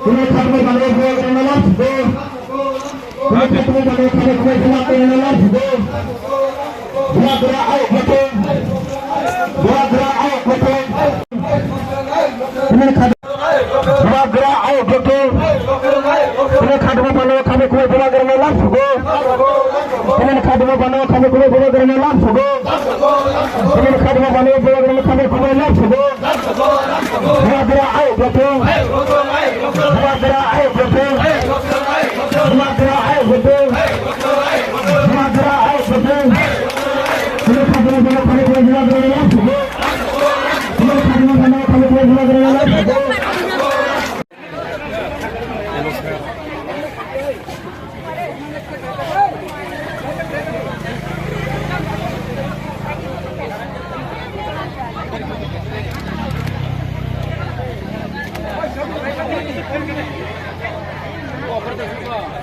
Ini kami balik ke Kenalan Sudo. Ini kami balik ke Kenalan Sudo. Dua gerak out betul. Dua gerak out betul. Ini kami dua gerak out betul. Ini kami balik kami ke Kenalan Sudo. Ini kami balik kami ke Kenalan Sudo. Ini kami balik kami ke Kenalan Sudo. Dua gerak out betul. Dua gerak out betul. Dua gerak out betul. Dua gerak out betul. Ini kami balik kami ke Kenalan Sudo. Ini kami balik kami ke Kenalan Sudo. Oh,